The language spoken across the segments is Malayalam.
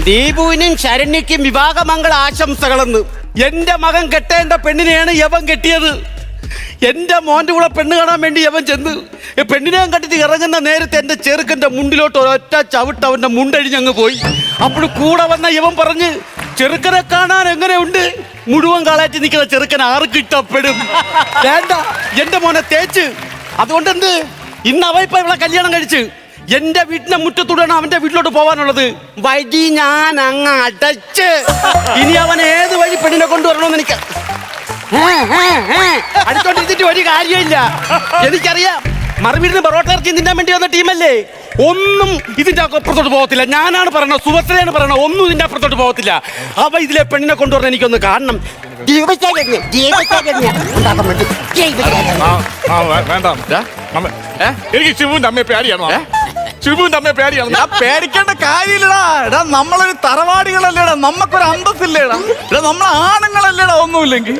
ദീപുവിനും ശരണ്യക്കും വിവാഹമംഗള ആശംസകളെന്ന്. എന്റെ മകൻ കെട്ടേണ്ട പെണ്ണിനെയാണ് യവൻ കെട്ടിയത്. എന്റെ മോന്റെ കൂടെ പെണ്ണ് കാണാൻ വേണ്ടി യവൻ ചെന്ന് പെണ്ണിനെ കണ്ടിട്ട് ഇറങ്ങുന്ന നേരത്തെ എന്റെ ചെറുക്കന്റെ മുണ്ടിലോട്ട് ഒരൊറ്റ ചവിട്ട് അവന്റെ മുണ്ടഴിഞ്ഞങ്ങ് പോയി. അപ്പോൾ കൂടെ വന്ന യവൻ പറഞ്ഞ്, ചെറുക്കനെ കാണാൻ എങ്ങനെയുണ്ട്? മുഴുവൻ കാളാറ്റി നിൽക്കുന്ന ചെറുക്കൻ ആർക്ക് ഇഷ്ടപ്പെടും? വേണ്ട, എന്റെ മോനെ തേച്ച്. അതുകൊണ്ട് എന്ത്, ഇന്ന് അവ ഇപ്പൊ ഇവിടെ കല്യാണം കഴിച്ച് എന്റെ വീട്ടിന്റെ മുറ്റത്തൂടെയാണ് അവന്റെ വീട്ടിലോട്ട് പോവാനുള്ളത്. വഴി ഞാൻ അങ്ങ് അടച്ച്. ഇനി അവൻ ഏത് വഴി പെണ്ണിനെ കൊണ്ടുവരണമെന്ന് എനിക്ക് അടുത്തോണ്ടിരുന്നിട്ട് ഒരു കാര്യമില്ല. എനിക്കറിയാം, മറുവീടിന് പൊറോട്ട ഇറച്ചി തിന്നാൻ വേണ്ടി വന്ന ടീമല്ലേ. ഒന്നും ഇതിന്റെ അപ്പുറത്തോട്ട് പോകത്തില്ല. ഞാനാണ് പറയണത്, സുഭദ്രയാണ് പറയണത്, ഒന്നും ഇതിന്റെ അപ്പുറത്തോട്ട് പോകത്തില്ല. അവ ഇതിലെ പെണ്ണിനെ കൊണ്ടുവരണം, എനിക്കൊന്ന് കാണണം. എനിക്ക് ശിവുവിന്റെ അമ്മയെ പേടിയാണോ? ശിവുവിന്റെ അമ്മയെ പേടിയാണോ? ഞാൻ പേടിക്കേണ്ട കാര്യമില്ലടാ. എടാ നമ്മളൊരു തറവാടികളല്ലേടാ, നമുക്കൊരു അന്തസ്സില്ലേടാ. എടാ നമ്മൾ ആണുങ്ങളല്ലേടാ, ഒന്നുമില്ലെങ്കിൽ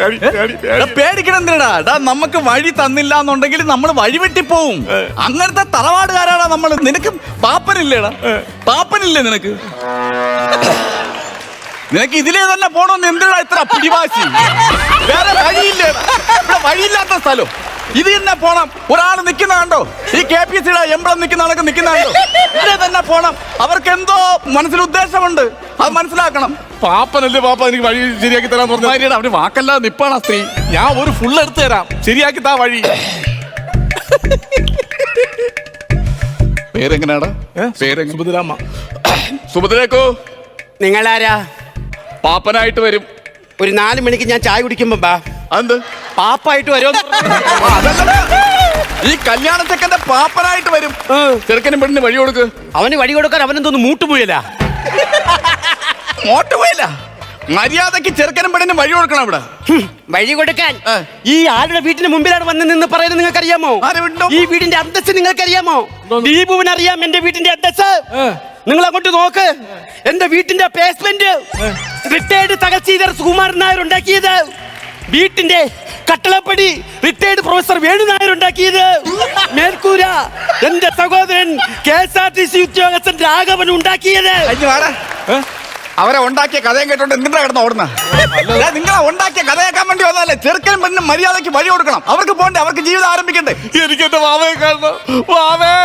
പേടിക്കണം എന്തിനാ? എടാ നമുക്ക് വഴി തന്നില്ല എന്നുണ്ടെങ്കിൽ നമ്മൾ വഴിവെട്ടിപ്പോവും. അങ്ങനത്തെ തറവാടുകാരാടാ നമ്മൾ. നിനക്ക് പാപ്പനില്ലേടാ? പാപ്പനില്ലേ നിനക്ക്? നിനക്ക് ഇതിലേ തന്നെ പോണോന്ന് എന്തിനാ ഇത്ര പിടിവാശി? വേറെ വഴിയില്ലേ? ഇവിടെ വഴിയില്ലാത്ത സ്ഥലം ഇത് തന്നെ പോണം. ഒരാൾ നിൽക്കുന്ന കണ്ടോ? ഈ KPSC എംബ്ലം നിൽക്കുന്ന ആളൊക്കെ നിൽക്കുന്ന കണ്ടോ? ഇതിലെ തന്നെ പോണം. അവർക്ക് എന്തോ മനസ്സിൽ ഉദ്ദേശമുണ്ട്, അത് മനസ്സിലാക്കണം. പാപ്പനല്ലേ പാപ്പ എനിക്ക് വഴി ശരിയാക്കി തരാൻ പറഞ്ഞു. അവര് വാക്കല്ലാതെ നിപ്പാണ് സ്ത്രീ. ഞാൻ ഒരു ഫുള്ള് എടുത്തു തരാം, ശരിയാക്കി താ വഴി. പേരെങ്ങനെയാടാ? പേരെങ്ങനെ? സുഭദ്രാമ്മ. സുഭദ്രേക്കോ? നിങ്ങളാരാ? പാപ്പനായിട്ട് വരും. ഒരു 4 മണിക്ക് ഞാൻ ചായ കുടിക്കുമ്പോ ബാ. അതെന്ത് പാപ്പായിട്ട് വരുമോ? ഈ കല്യാണ ചെക്കന്റെ പാപ്പനായിട്ട് വരും. ചെറുക്കനും പെണ്ണിന് വഴി കൊടുക്ക്. അവന് വഴി കൊടുക്കാൻ അവനെന്തോന്ന് മൂട്ടുപോയല്ല? മോട്ടുപോയില്ല. മര്യാദക്ക് ചെറുക്കനും പെണ്ണിന് വഴി കൊടുക്കണം. ഇവിടെ വഴി കൊടുക്കാൻ ഈ ആരുടെ വീട്ടിന് മുമ്പിലാണ് വന്ന് നിന്ന് പറയുന്നത് നിങ്ങൾക്കറിയാമോ? ഈ വീടിന്റെ അന്തസ്സ് നിങ്ങൾക്കറിയാമോ? ദീപുവിനറിയാം എന്റെ വീട്ടിന്റെ അന്തസ്സ്. നിങ്ങൾ അങ്ങോട്ട് നോക്ക്. എന്റെ വീട്ടിന്റെ ബേസ്മെന്റ് റിട്ടയർഡ് തഹസീൽദാർ സുകുമാരൻ നായർ ഉണ്ടാക്കിയത്. വീട്ടിന്റെ കട്ടളപ്പടി റിട്ടയർഡ് പ്രൊഫസർ വേണു നായർ ഉണ്ടാക്കിയത്. മേൽക്കൂര എന്റെ സഹോദരൻ KSRTC ഉദ്യോഗസ്ഥൻ രാഘവൻ ഉണ്ടാക്കിയത്. അവരെ ഉണ്ടാക്കിയ കഥയും കേട്ടോണ്ട് എന്തിനാ കിടന്ന് ഓടുന്ന? നിങ്ങളെ ഉണ്ടാക്കിയ കഥ കേൾക്കാൻ വേണ്ടി വന്നതല്ലേ? ചെറുക്കനും പെണ്ണിനും മര്യാദയ്ക്ക് വഴി കൊടുക്കണം. അവർക്ക് പോണ്ടേ? അവർക്ക് ജീവിതം ആരംഭിക്കണ്ടേ? എനിക്ക് എന്റെ വാവയെ കാണണം. വാവേ,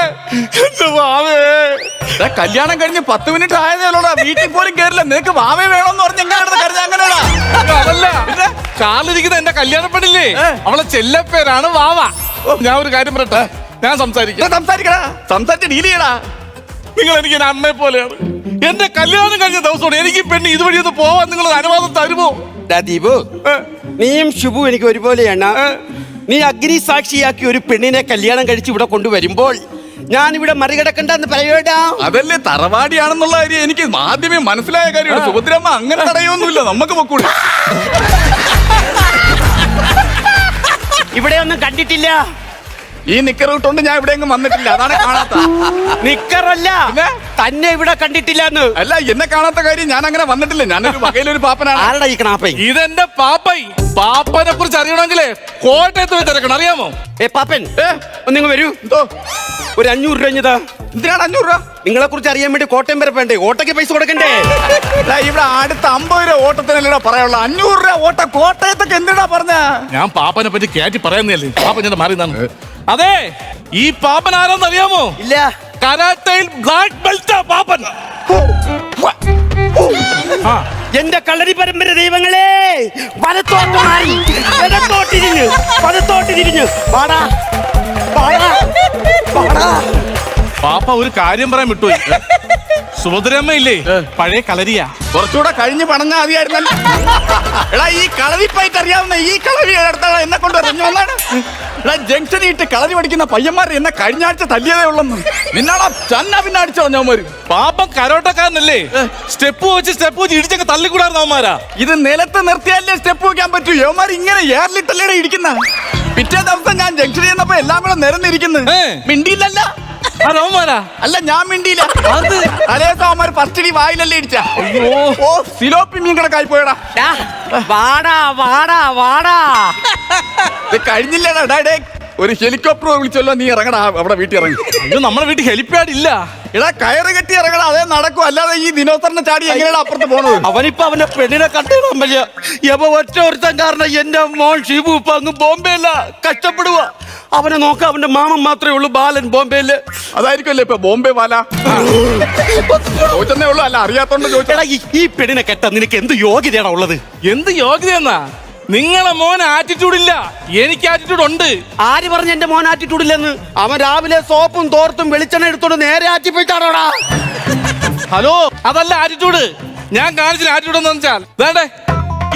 എന്റെ വാവേ. കല്യാണം കഴിഞ്ഞ് 10 മിനിറ്റ് ആയതേലോടാ, വീട്ടിൽ പോലും കേറില്ല. നിനക്ക് വാവേ വേണമെന്ന് പറഞ്ഞ് എങ്ങനെ കരുതാ? അങ്ങനെയാടാ. അതല്ല, കാലിരിക്കുന്ന എന്റെ കല്യാണപ്പെടില്ലേ, അവളെ ചെല്ലപ്പേരാണ് വാവ. ഞാൻ ഒരു കാര്യം പറയട്ടെ, ഞാൻ സംസാരിക്കടാ. സംസാരിച്ച് ഡീൽ ചെയ്യടാ. നിങ്ങൾ എനിക്ക് എന്റെ അമ്മയെ പോലെയാണ്. എന്റെ കല്യാണം കഴിഞ്ഞ ദിവസമാണ് എനിക്ക് പെണ്ണ് ഇതുവഴി ഒന്ന് പോവാൻ നിങ്ങൾ അനുവാദം തരുമോ? ദീപു, നീയും ശുഭു എനിക്ക് ഒരുപോലെയാണ്. നീ അഗ്നിസാക്ഷിയാക്കി ഒരു പെണ്ണിനെ കല്യാണം കഴിച്ച് ഇവിടെ കൊണ്ടുവരുമ്പോൾ ഞാൻ ഇവിടെ മറികടക്കണ്ടെന്ന് പറയൂടാ. അതല്ലേ തറവാടിയാണെന്നുള്ള കാര്യം എനിക്ക് ആദ്യമേ മനസ്സിലായ കാര്യമാണ്. സുഭദ്രമ്മ അങ്ങനെ തടയൊന്നുമില്ല, നമുക്ക് പൊക്കൂടെ. ഇവിടെ ഒന്നും കണ്ടിട്ടില്ല. ഈ നിക്കർ ഇട്ടോണ്ട് ഞാൻ ഇവിടെ വന്നിട്ടില്ല, അതാണ് കാണാത്ത. നിക്കറല്ല, തന്നെ ഇവിടെ കണ്ടിട്ടില്ലെന്ന്. അല്ല, എന്നെ കാണാത്ത കാര്യം ഞാൻ അങ്ങനെ വന്നിട്ടില്ല. ഞാനൊരു വകയിലൊരു പാപ്പനാണ്. ആരുടെ ഈ കണാപ്പൻ? ഇതെന്റെ പാപ്പൻ. പാപ്പനെ കുറിച്ച് അറിയണമെങ്കിലേ കോട്ടയത്ത് പോയി തിരക്കണം, അറിയാമോ? പാപ്പൻ ഒന്നിങ്ങ് വരൂ. എന്തോ ഒരു 500 രൂപ. എന്തിനാണ് 500 രൂപ? നിങ്ങളെ കുറിച്ച് അറിയാൻ വേണ്ടി കോട്ടയം വരെ വേണ്ടേ? ഓട്ടയ്ക്ക് പൈസ കൊടുക്കണ്ടേ? ഇവിടെ അടുത്ത 50 രൂപ ഓട്ടത്തിനല്ലേ പറയാനുള്ള. 500 രൂപ ഓട്ട കോട്ടയത്തൊക്കെ എന്തിനാ പറഞ്ഞ? ഞാൻ പാപ്പനെ പറ്റി കയറ്റി പറയുന്നല്ലേ. പാപ്പൻ ഞാൻ മാറി നിന്നാണ്. അതെ, ഈ പാപ്പൻ ആരാന്ന് അറിയാമോ? ഇല്ല. കരാട്ടയിൽ ബ്ലാക്ക് ബെൽറ്റ് പാപ്പൻ. എന്റെ കളരി പരമ്പര ദൈവങ്ങളെ, വലത്തോട്ട് മാറി, വലത്തോട്ടിരിഞ്ഞ്, വലത്തോട്ടിരിഞ്ഞ് പാടാ പാടാ പാടാ. പാപ്പ ഒരു കാര്യം പറയാൻ വിട്ടുപോയി. സുഭദ്രമ്മ ഇല്ലേ, പഴയ കളരിയാ. കുറച്ചുകൂടെ കഴിഞ്ഞ് പണഞ്ഞാ മതിയായിരുന്നല്ലോ. എടാ, ഈ കളരിപ്പായിട്ട് അറിയാവുന്ന ഈ കളരി എടുത്താ എന്നെ കൊണ്ട് വന്നാണ്. എടാ, ജംഗ്ഷനിൽ ഇട്ട് കളരി പഠിക്കുന്ന പയ്യന്മാർ എന്നെ കഴിഞ്ഞ ആഴ്ച തല്ലിയതേ ഉള്ളെന്ന്. നിന്നാളാ ചന്ന പിന്നെ അടിച്ചോ ഞവന്മാര്. പാപ്പം കരോട്ടക്കാരനല്ലേ, സ്റ്റെപ്പ് വെച്ച് ഇടിച്ചങ്ങ് തള്ളിക്കൂടായിരുന്നു അവന്മാരാ. ഇത് നിലത്ത് നിർത്തിയാലേ സ്റ്റെപ്പ് വെക്കാൻ പറ്റൂ. യവന്മാർ ഇങ്ങനെ ഏറിലിട്ടല്ലേ ഇരിക്കുന്ന. പിറ്റേ ദിവസം ഞാൻ ജംഗ്ഷനിൽ ചെന്നപ്പോ എല്ലാം കൂടെ നിരന്നിരിക്കുന്നു. മിണ്ടിയില്ലല്ല. അല്ല, ഞാൻ മിണ്ടിയില്ല. അതേസവന്മാർ ഫസ്റ്റ് വായിലല്ലേ ഇടിച്ച. ഓ, സിലോപ്പി മീൻ കിടക്കായി പോയടാ. വാടാ വാടാ വാടാ. കഴിഞ്ഞില്ലടാ. ഒരു ഹെലികോപ്റ്റർ വിളിച്ചല്ലോ, നീ ഇറങ്ങടാ. അവിടെ വീട്ടിൽ ഇറങ്ങി. നമ്മുടെ വീട്ടിൽ ഹെലിപ്പാഡ് ഇല്ല. എടാ കയറ് കെട്ടി ഇറങ്ങണം, അതേ നടക്കും. അല്ലാതെ ഈ ദിനോസറിനെ ചാടി എങ്ങനെയാണ് അപ്പുറത്ത് പോണത്? അവനിപ്പോ അവന്റെ പെണ്ണിനെ കണ്ടിടാൻ പറ്റില്ല. യവ ഒറ്റ ഒരുത്തൻ കാരണം എന്റെ മോൻ ഷിബു ഇപ്പൊ അങ്ങ് ബോംബെയല്ല കഷ്ടപ്പെടുക. അവനെ നോക്കാൻ അവന്റെ മാമൻ മാത്രമേ ഉള്ളൂ, ബാലൻ ബോംബെയില്. അതായിരിക്കുമല്ലേ ഇപ്പൊ ബോംബെ വാല ചോദിച്ചേ ഉള്ളൂ, അല്ല അറിയാത്തോണ്ട് ചോദിച്ചാ. എടാ, ഈ പെണ്ണിനെ കെട്ടാൻ നിനക്ക് എന്ത് യോഗ്യതയാണ് ഉള്ളത്? എന്ത് യോഗ്യതയെന്നാ? നിങ്ങളെ മോൻ ആറ്റിറ്റ്യൂഡ് ഇല്ല, എനിക്ക് ആറ്റിറ്റ്യൂഡ് ഉണ്ട്. ആര് പറഞ്ഞ എന്റെ മോൻ ആറ്റിറ്റ്യൂഡ് ഇല്ലെന്ന്? അവൻ രാവിലെ സോപ്പും തോർത്തും വെളിച്ചെണ്ണ എടുത്തോണ്ട് നേരെ ആറ്റി പോയിട്ടാണോടാ. ഹലോ, അതല്ല ആറ്റിറ്റ്യൂഡ്. ഞാൻ കാണിച്ച ആറ്റിറ്റ്യൂഡ് എന്ന് വെച്ചാൽ വേണ്ടേ,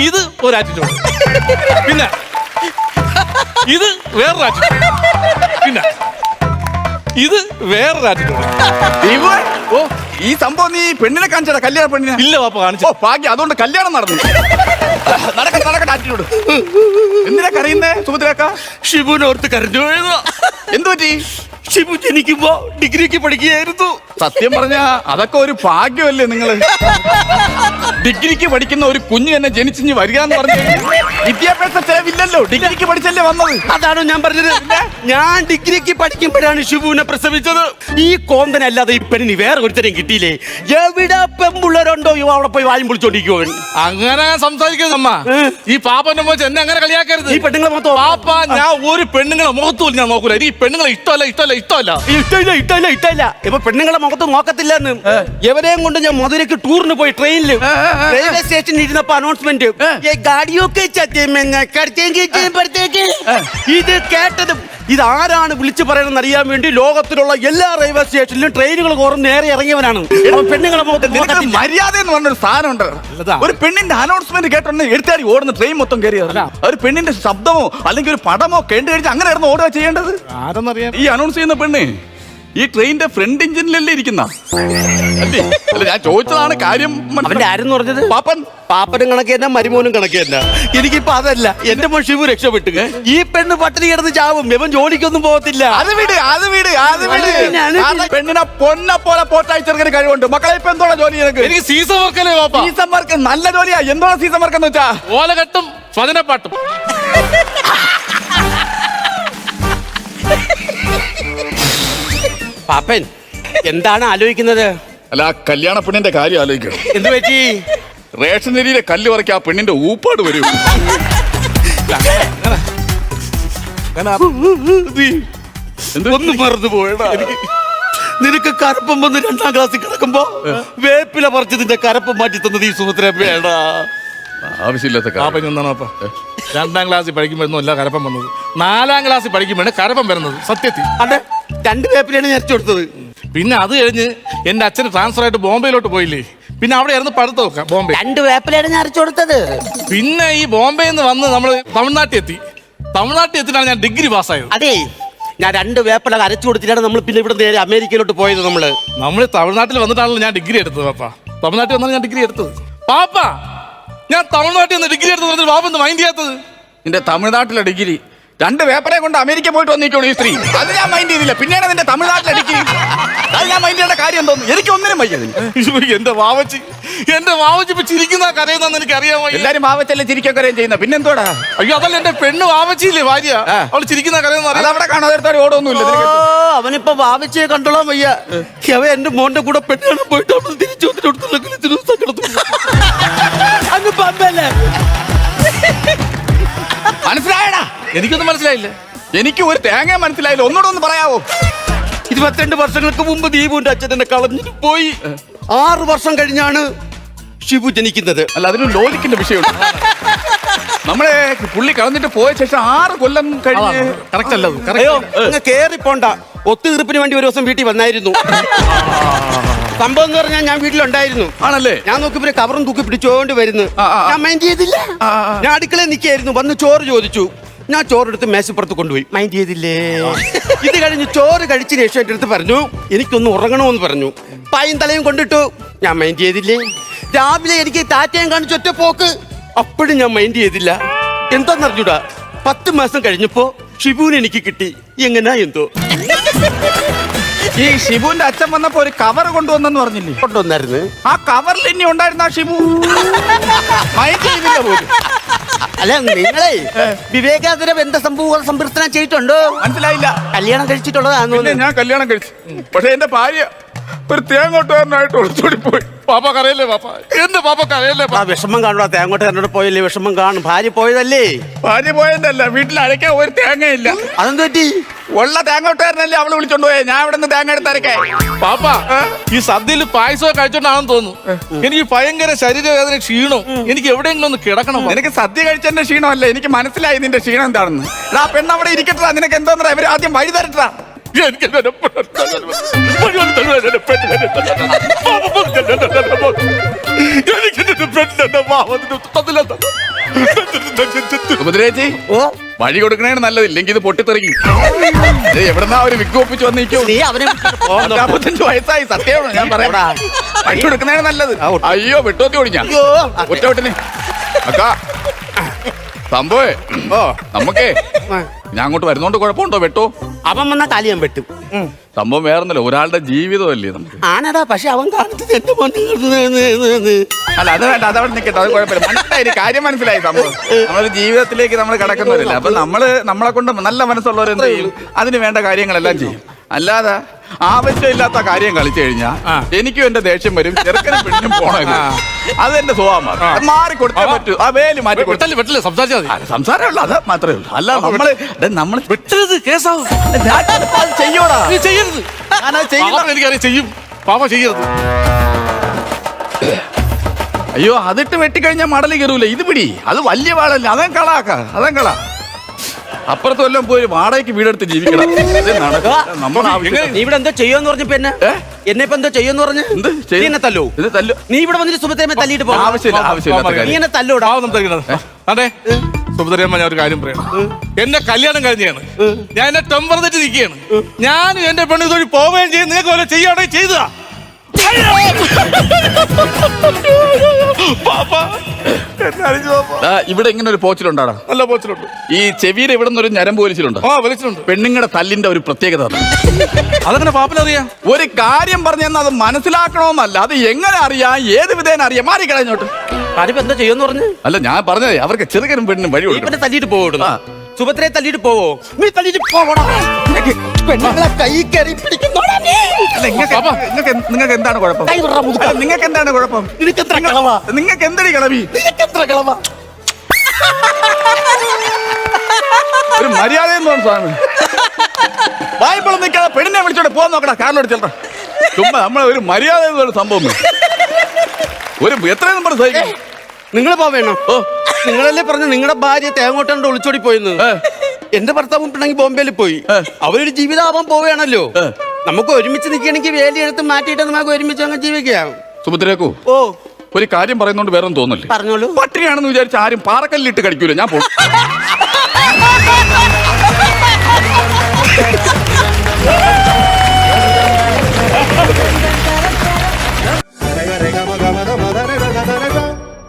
ഇത് ഒരു ആറ്റിറ്റ്യൂഡ്, പിന്നെ ഇത് വേറൊരു ആറ്റിറ്റ്യൂഡ്, പിന്നെ ഇത് വേറൊരു ആറ്റിറ്റ്യൂഡ്. ഓ, ഈ സംഭവം നീ പെണ്ണിനെ കാണിച്ചടാ, കല്യാണ പെണ്ണിനെ? ഇല്ല പാപ്പ, കാണിച്ചു. ഓ ഭാഗ്യം, അതുകൊണ്ട് കല്യാണം നടന്നു. നടക്കട്ടെ നടക്കട്ടെ ആറ്റിറ്റ്യൂഡ്. എന്തിനാ കരയുന്നേ സുഭദ്രക്ക? ഷിബുവിനെ ഓർത്ത് കരഞ്ഞു പോയതാ. എന്തു പറ്റി? ഷിബു ജനിക്കുമ്പോ ഡിഗ്രിക്ക് പഠിക്കുകയായിരുന്നു. സത്യം പറഞ്ഞ അതൊക്കെ ഒരു ഭാഗ്യമല്ലേ നിങ്ങള്? ഡിഗ്രിക്ക് പഠിക്കുന്ന ഒരു കുഞ്ഞ് തന്നെ ജനിച്ചിഞ്ഞ് വരിക എന്ന് പറഞ്ഞു വിദ്യാഭ്യാസ ചെലവില്ലല്ലോ, ഡിഗ്രിക്ക് പഠിച്ചല്ലേ വന്നത്. അതാണ് ഞാൻ പറഞ്ഞത്. ഞാൻ ഡിഗ്രിക്ക് പഠിക്കുമ്പോഴാണ് ഷിബുവിനെ പ്രസവിച്ചത്. ഈ കോന്തനല്ലാതെ ഈ പെണ്ണിന് വേറെ ഒരുത്തരെയും കിട്ടിയില്ലേ? എവിടെ പെമ്പുള്ളവരുണ്ടോ ഇവ അവിടെ പോയി വായും പൊളിച്ചോണ്ടിരിക്കുവോ? അങ്ങനെ സംസാരിക്കരുത് അമ്മ. ഈ പാപ്പന്റെ മോച്ച് എന്നെ അങ്ങനെ കളിയാക്കരുത്. ഈ പെണ്ണുങ്ങളെ മൊത്തം പാപ്പ, ഞാൻ ഒരു പെണ്ണുങ്ങളെ മുഖത്തും ഞാൻ നോക്കൂല. ഈ പെണ്ണുങ്ങളെ ഇഷ്ടമല്ല ഇഷ്ടമല്ല ഇഷ്ടമല്ല ഇഷ്ടമില്ല ഇഷ്ടമില്ല ഇഷ്ടമില്ല. ഇപ്പൊ പെണ്ണുങ്ങളെ മുഖത്ത് നോക്കത്തില്ലെന്ന്. എവരെയും കൊണ്ട് ഞാൻ മധുരക്ക് ടൂറിന് പോയി ട്രെയിനില് റെയിൽവേ സ്റ്റേഷനിൽ ഇരുന്നപ്പോ അനൗൺസ്മെന്റ്, ഇത് കേട്ടതും ഇതാരാണ് വിളിച്ചു പറയണമെന്ന് അറിയാൻ വേണ്ടി ലോകത്തിലുള്ള എല്ലാ റെയിൽവേ സ്റ്റേഷനിലും ട്രെയിനുകൾ കോറും നേരെ ഇറങ്ങിയവനാണ്. പെണ്ണുങ്ങളെ മുഖത്ത് മര്യാദ എന്ന് പറഞ്ഞൊരു സാധനം ഉണ്ട്. ഒരു പെണ്ണിന്റെ അനൗൺസ്മെന്റ് കേട്ടോണ്ട് എടുത്താടി ഓടുന്ന ട്രെയിൻ മൊത്തം കയറിയത്. ഒരു പെണ്ണിന്റെ ശബ്ദമോ അല്ലെങ്കിൽ ഒരു പടമോ കേട്ട് കഴിച്ച് അങ്ങനെ ആയിരുന്നു ഓടുക ചെയ്യേണ്ടത്. ആരെന്നറിയാം? ഈ അനൗൺസ് ചെയ്യുന്ന പെണ്ണ് ഈ ട്രെയിനിന്റെ ഫ്രണ്ട് എഞ്ചിനിലല്ലേ ഇരിക്കുന്ന? അല്ല ഞാൻ ചോദിച്ചതാണ് കാര്യം. അവന്റെ ആരെന്ന് പറഞ്ഞത്? പാപ്പൻ. പാപ്പനും കണക്ക് തന്നെ മരുമോനും കണക്ക് തന്നെ. എനിക്കിപ്പോ അതല്ല, എന്റെ മോൻ ഷിബു രക്ഷപ്പെട്ടു. ഈ പെണ്ണ് പട്ടിണി കിടന്ന് ചാവും, ഇവൻ ജോലിക്കൊന്നും പോകത്തില്ല. അത് വിട് അത് വിട് അത് വിട്. പെണ്ണിനെ പൊന്നെ പോലെ പോറ്റായി ചെറുക്കന് കഴിവുണ്ട്. മക്കളെ ഇപ്പൊ എന്തോടാ ജോലി? എനിക്ക് സീസൺ വർക്കല്ലേ പാപ്പ? സീസൺ വർക്ക് നല്ല ജോലിയാ. എന്തോടാ സീസൺ വർക്ക് എന്ന് വെച്ചാ? ഓലകെട്ടും സ്വജനപ്പാട്ടും. പാപ്പൻ എന്താണ് ആലോചിക്കുന്നത്? അല്ല, ആ കല്യാണ പെണ്ണിന്റെ കാര്യം ആലോചിക്കണം. എന്ത് പറ്റി? റേഷൻ അരിയിലെ കല്ല് വരയ്ക്ക് ആ പെണ്ണിന്റെ ഊപ്പാട് വരും. ഒന്നും മറന്നു പോയടാ. നിനക്ക് കരപ്പം വന്ന് 2ാം ക്ലാസ്സിൽ കിടക്കുമ്പോ വേപ്പില പറിച്ച് നിന്റെ കരപ്പം മാറ്റി തന്നത് ഈ സുഭദ്രേടാ. ആവശ്യമില്ലാത്ത പാപ്പൻ എന്താണപ്പാ? 2ാം ക്ലാസ്സിൽ പഠിക്കുമ്പോഴൊന്നും അല്ല കരപ്പം വന്നത്, 4ാം ക്ലാസ്സിൽ പഠിക്കുമ്പോഴാണ് കരപ്പം വരുന്നത്. സത്യത്തിൽ അതെ, 2 വേപ്പിലാണ് ഞരച്ചു കൊടുത്തത്. പിന്നെ അത് കഴിഞ്ഞ് എന്റെ അച്ഛന് ട്രാൻസ്ഫർ ആയിട്ട് ബോംബെയിലോട്ട് പോയില്ലേ, പിന്നെ അവിടെ ആയിരുന്നു പഠിത്തം നോക്കാം ബോംബെ. 2 വേപ്പിലാണ് ഞരച്ചു കൊടുത്തത്. പിന്നെ ഈ ബോംബെയിൽ നിന്ന് വന്ന് നമ്മള് തമിഴ്നാട്ടിൽ എത്തിയിട്ടാണ് ഞാൻ ഡിഗ്രി പാസ്സായത്. അതെ, ഞാൻ 2 വേപ്പില അരച്ചു കൊടുത്തിട്ടാണ് നമ്മൾ പിന്നെ ഇവിടെ നേരെ അമേരിക്കയിലോട്ട് പോയത്. നമ്മള് തമിഴ്നാട്ടിൽ വന്നിട്ടാണല്ലോ ഞാൻ ഡിഗ്രി എടുത്തത്. പാപ്പ, തമിഴ്നാട്ടിൽ വന്നാണ് ഞാൻ ഡിഗ്രി എടുത്തത്. പാപ്പ, ഞാൻ തമിഴ്നാട്ടിൽ നിന്ന് ഡിഗ്രി എടുത്തത് പാപ്പ എന്ത് മൈൻഡ് ചെയ്യാത്തത്? നിന്റെ തമിഴ്നാട്ടിലെ ഡിഗ്രി 2 പേപ്പറെ കൊണ്ട് അമേരിക്ക പോയിട്ട് വന്നിട്ടുള്ളൂ ഈ സ്ത്രീ. അത് ഞാൻ മൈൻഡ് ചെയ്തില്ല. പിന്നെയാണ് നിന്റെ തമിഴ്നാട്ടിലെ ഡിഗ്രി. അത് ഞാൻ മൈൻഡ് ചെയ്യേണ്ട കാര്യം തോന്നുന്നു. എനിക്ക് ഒന്നിനും വയ്യതില്ല. എന്റെ വാവച്ചി ഇപ്പൊ ചിരിക്കുന്ന കരയുന്ന എനിക്ക് അറിയാമോ? എല്ലാരും വാവച്ചല്ലേ ചിരിക്കക്കരയും ചെയ്യുന്ന, പിന്നെന്തോടാ? അയ്യോ, അതല്ല എന്റെ പെണ്ണ് വാവച്ചില്ലേ ഭാര്യ, അവള് ചിരിക്കുന്ന കരയെന്ന് അത് അവിടെ കാണാതെ ഓടൊന്നുമില്ല. അവനിപ്പോ വാവച്ചയെ കണ്ടോളാൻ വയ്യ. അവ എന്റെ മോന്റെ കൂടെ പെണ്ണാണ് പോയിട്ട് അവിടെ തിരിച്ചു മനസ്സിലായടാ? എനിക്കൊന്നും മനസ്സിലായില്ല. എനിക്ക് ഒരു തേങ്ങ മനസ്സിലായില്ല. ഒന്നുകൂടെ ഒന്ന് പറയാവോ? 22 വർഷങ്ങൾക്ക് മുമ്പ് ദീപുവിന്റെ അച്ഛൻ എന്നെ കളഞ്ഞിട്ട് പോയി. 6 വർഷം കഴിഞ്ഞാണ് ഷിബു ജനിക്കുന്നത്. അല്ല, അതിന് ലോജിക്കിന്റെ വിഷയമുണ്ട്. നമ്മളെ പുള്ളി കളഞ്ഞിട്ട് പോയ ശേഷം 6 കൊല്ലം കഴിഞ്ഞ് കറക്റ്റ് അല്ല. അയ്യോ, കേറി പോണ്ട. ഒത്തുതീർപ്പിന് വേണ്ടി ഒരു ദിവസം വീട്ടിൽ വന്നായിരുന്നു. സംഭവം എന്ന് പറഞ്ഞാൽ ഞാൻ വീട്ടിലുണ്ടായിരുന്നു. ആണല്ലേ? ഞാൻ നോക്കിയപ്പോ കവറും തൂക്കി പിടിച്ചോണ്ട് വരുന്നു. ഞാൻ മൈൻഡ് ചെയ്തില്ല. ഞാൻ അടുക്കളയിൽ നിൽക്കായിരുന്നു. വന്ന് ചോറ് ചോദിച്ചു. ഞാൻ ചോറെടുത്ത് മേശപ്പുറത്ത് കൊണ്ടുപോയി. മൈൻഡ് ചെയ്തില്ലേ? ഇത് കഴിഞ്ഞ് ചോറ് കഴിച്ചതിന് ശേഷം എൻ്റെ അടുത്ത് പറഞ്ഞു എനിക്കൊന്ന് ഉറങ്ങണമെന്ന് പറഞ്ഞു. പായും തലയും കൊണ്ടിട്ടു. ഞാൻ മൈൻഡ് ചെയ്തില്ലേ? രാവിലെ എനിക്ക് ടാറ്റയും കാണിച്ച് ഒറ്റ പോക്ക്. അപ്പോഴും ഞാൻ മൈൻഡ് ചെയ്തില്ല. എന്താന്നറിഞ്ഞൂടാ, 10 മാസം കഴിഞ്ഞപ്പോ ഷിബുവിനെ എനിക്ക് കിട്ടി. എങ്ങനാ എന്തോ. ഈ ഷിബുവിന്റെ അച്ഛൻ വന്നപ്പോ ഒരു കവർ കൊണ്ടുവന്നെന്ന് പറഞ്ഞില്ലേ? കൊണ്ടുവന്നായിരുന്നു. ആ കവറിൽ ഇനി ഉണ്ടായിരുന്ന ആ ഷിബു മൈൻഡ് ചെയ്തില്ല പോലും. അല്ല, നിങ്ങളെ വിവേകാനന്ദ ബന്ധ സംഭവ സംപ്രദനം ചെയ്തിട്ടുണ്ടോ? മനസ്സിലായില്ല. കല്യാണം കഴിച്ചിട്ടുള്ളതാന്ന്. ഞാൻ കല്യാണം കഴിച്ചു. പക്ഷെ എന്റെ ഭാര്യ ഒരു തേങ്ങോട്ടുകാരനായിട്ട് ഒളിച്ചോടി പോയി. പാപ്പ കരയല്ലേ പാപ്പ, എന്റെ പാപ്പ കരയല്ലേ ആ വിഷമം കാണൂടാ, തേങ്ങോട്ട് എന്നോട് പോയില്ലേ, വിഷമം കാണും. ഭാര്യ പോയതല്ലേ. ഭാര്യ പോയതല്ല, വീട്ടിൽ അരയ്ക്കാൻ ഒരു തേങ്ങയില്ല. അതെന്ത് പറ്റി? ഉള്ള തേങ്ങോട്ടുകാരനല്ലേ അവള് വിളിച്ചോണ്ട് പോയെ. ഞാൻ ഇവിടെ നിന്ന് തേങ്ങ എടുത്ത് അരക്കേ. പാപ്പ ഈ സദ്യയിൽ പായസമൊക്കെ കഴിച്ചോണ്ടാണെന്ന് തോന്നുന്നു. എനിക്ക് ഭയങ്കര ശരീരവേദന, ക്ഷീണം. എനിക്ക് എവിടെയെങ്കിലും ഒന്ന് കിടക്കണം. നിനക്ക് സദ്യ കഴിച്ചതിന്റെ ക്ഷീണമല്ലേ, എനിക്ക് മനസ്സിലായി നിന്റെ ക്ഷീണം എന്താണെന്ന്. ആ പെണ്ണ് അവിടെ ഇരിക്കട്ടാ, നിനക്ക് എന്തോന്നാ ഇവര് ആദ്യം വഴി തരട്ടാ. എനിക്ക് സുഭദ്രേച്ചി, വഴി കൊടുക്കണേണ് നല്ലത്, ഇല്ലെങ്കിൽ ഇത് പൊട്ടിത്തെറിക്കും. എവിടെന്നാ ഒരു വിക്ക് ഒപ്പിച്ച് വന്നിരിക്കും. നീ അവനെ വിട്ടിട്ട് പോ. 55 വയസ്സായി, സത്യമാണ് ഞാൻ പറയാം. വഴി കൊടുക്കണേണ് നല്ലത്. അയ്യോ വെട്ടോത്തി ഓടിഞ്ഞാ അയ്യോ. ഒറ്റ വെട്ടിന് അക്കാ സംഭവേ. നമുക്കേ ഞാൻ അങ്ങോട്ട് വരുന്നോണ്ട് കുഴപ്പമുണ്ടോ? വെട്ടോ. അവൻ വന്നാ കാലിയാൻ പറ്റും. സംഭവം വേറൊന്നുമില്ല, ഒരാളുടെ ജീവിതമല്ലേ നമുക്ക്. ആനടാ, പക്ഷെ അവൻ കാണിച്ചത് എന്റെ അല്ല അത് വേണ്ട, അതവിടെ നിൽക്കട്ടെ, അത് കുഴപ്പമില്ല. മനസ്സിലായി, കാര്യം മനസ്സിലായി. സംഭവം നമ്മുടെ ജീവിതത്തിലേക്ക് നമ്മൾ കടക്കുന്നവരില്ല. അപ്പൊ നമ്മളെ കൊണ്ട് നല്ല മനസ്സുള്ളവർ എന്ത് ചെയ്യും? അതിന് വേണ്ട കാര്യങ്ങളെല്ലാം ചെയ്യും. അല്ലാതെ ആവശ്യമില്ലാത്ത കാര്യം കളിച്ചു കഴിഞ്ഞാൽ എനിക്കും എന്റെ ദേഷ്യം വരും, ചെറുക്കനും പെണ്ണിനും പോണം. അതെന്റെ സ്വഭാവം മാറി കൊടുത്തേ പറ്റൂ. ആ വേല് മാറ്റി കൊടുത്താൽ വെട്ടില്ല, സംസാരിച്ചാൽ മതി. സംസാരമേ ഉള്ളൂ, അത് മാത്രമേ ഉള്ളൂ. അല്ല നമ്മള് വെട്ടരുത്, കേസാവും. ചെയ്യോടാ. നീ ചെയ്യരുത്. ഞാനത് ചെയ്യുന്ന എനിക്കറിയാം, ചെയ്യും. പാപ്പ ചെയ്യരുത്. അയ്യോ, അതിട്ട് വെട്ടിക്കഴിഞ്ഞാൽ മടല് കയറൂല. ഇത് പിടി, അത് വലിയ വാളല്ല. അതേ കളാക്ക, അതേ കള. അപ്പുറത്ത് വല്ലതും പോയി വാടകയ്ക്ക് വീടെടുത്ത് ജീവിക്കണം. നീ ഇവിടെ എന്തോ ചെയ്യുമെന്ന് പറഞ്ഞപ്പോ എന്നെ ഇപ്പൊ എന്തോ ചെയ്യുമെന്ന് പറഞ്ഞു. നീ എന്നെ തല്ലോ. ഇത് തല്ലു. നീ ഇവിടെ വന്നിട്ട് സുഭദ്രയമ്മ തല്ലിട്ട് പോകും. ആവശ്യമില്ല. നീ എന്നെ തല്ലോടാ. അതെ സുഭദ്രയമ്മ, ഞാൻ ഒരു കാര്യം പറയണം. എന്റെ കല്യാണം കഴിഞ്ഞാണ്, ഞാൻ എന്നെ ടെമ്പർ തെറ്റി നിൽക്കുകയാണ്. ഞാനും എന്റെ പെണ്ണ് തൊഴി പോവുകയും ചെയ്യും. നിങ്ങൾക്ക് പോലെ ചെയ്യുകയാണെങ്കിൽ ചെയ്തതാ. ഇവിടെ ഇങ്ങനെ ഒരു പോച്ചിലുണ്ടാടാ. നല്ല പോച്ചിലുണ്ട്. ഈ ചെവിയിൽ ഇവിടെ നിന്ന് ഒരു ഞരമ്പ് വലിച്ചിലുണ്ട്. വലിച്ചിട്ടുണ്ട്. പെണ്ണുങ്ങളുടെ തല്ലിന്റെ ഒരു പ്രത്യേകത. അതങ്ങനെ പാപ്പനറിയാം. ഒരു കാര്യം പറഞ്ഞെന്ന് അത് മനസ്സിലാക്കണമെന്നല്ല, അത് എങ്ങനെ അറിയാം, ഏത് വിധേന അറിയാം. മാറിക്കളഞ്ഞോട്ട്. കാര്യം എന്തോ ചെയ്യുമെന്ന് പറഞ്ഞു. അല്ല, ഞാൻ പറഞ്ഞതേ അവർക്ക് ചെറുക്കനും പെണ്ണിനും വഴി കൊടുക്കണം. തല്ലിട്ട് പോവോ? സുഭദ്രയെ തല്ലിട്ട് പോവോ? നീ തല്ലിട്ട് പോവോടാ. പെണ്ണുങ്ങളെ കൈ കയറി പിടിക്കുന്നോടാ നീ. നിങ്ങൾക്ക് എന്താണ് കുഴപ്പം? നിങ്ങൾക്ക് എന്താണ് കുഴപ്പം? നിങ്ങൾക്ക് എന്തടി കളവി? ഒരു മര്യാദ സ്വാമി. വായ്പളം നിൽക്കാതെ പെണ്ണിനെ വിളിച്ചോണ്ട് പോകാൻ നോക്കടാ. കാറിലോട്ട് ചെല്ലടാ. ചുമ്മാ നമ്മളെ ഒരു മര്യാദ എന്നൊരു സംഭവം ഒരു എത്രയും നമ്പർ സഹിക്കും. നിങ്ങൾ പോവേണോ? നിങ്ങളല്ലേ പറഞ്ഞു നിങ്ങളുടെ ഭാര്യ തേങ്ങോട്ടണ്ട് ഒളിച്ചോടി പോയെന്ന്. എന്റെ ഭർത്താവും പിണങ്ങി ബോംബെയിൽ പോയി. അവരൊരു ജീവിതാവാൻ പോവുകയാണല്ലോ. നമുക്ക് ഒരുമിച്ച് നിൽക്കുകയാണെങ്കിൽ വേലിയെടുത്ത് മാറ്റിയിട്ട് നമുക്ക് ഒരുമിച്ച് അങ്ങ് ജീവിക്കാം. സുഭദ്രേക്കു, ഒരു കാര്യം പറയുന്നോണ്ട് വേറെ തോന്നില്ലേ? പറഞ്ഞോളൂ. പട്ടിണിയാണെന്ന് വിചാരിച്ച ആരും പാറക്കല്ലിട്ട് കടിക്കൂല. ഞാൻ പോകും.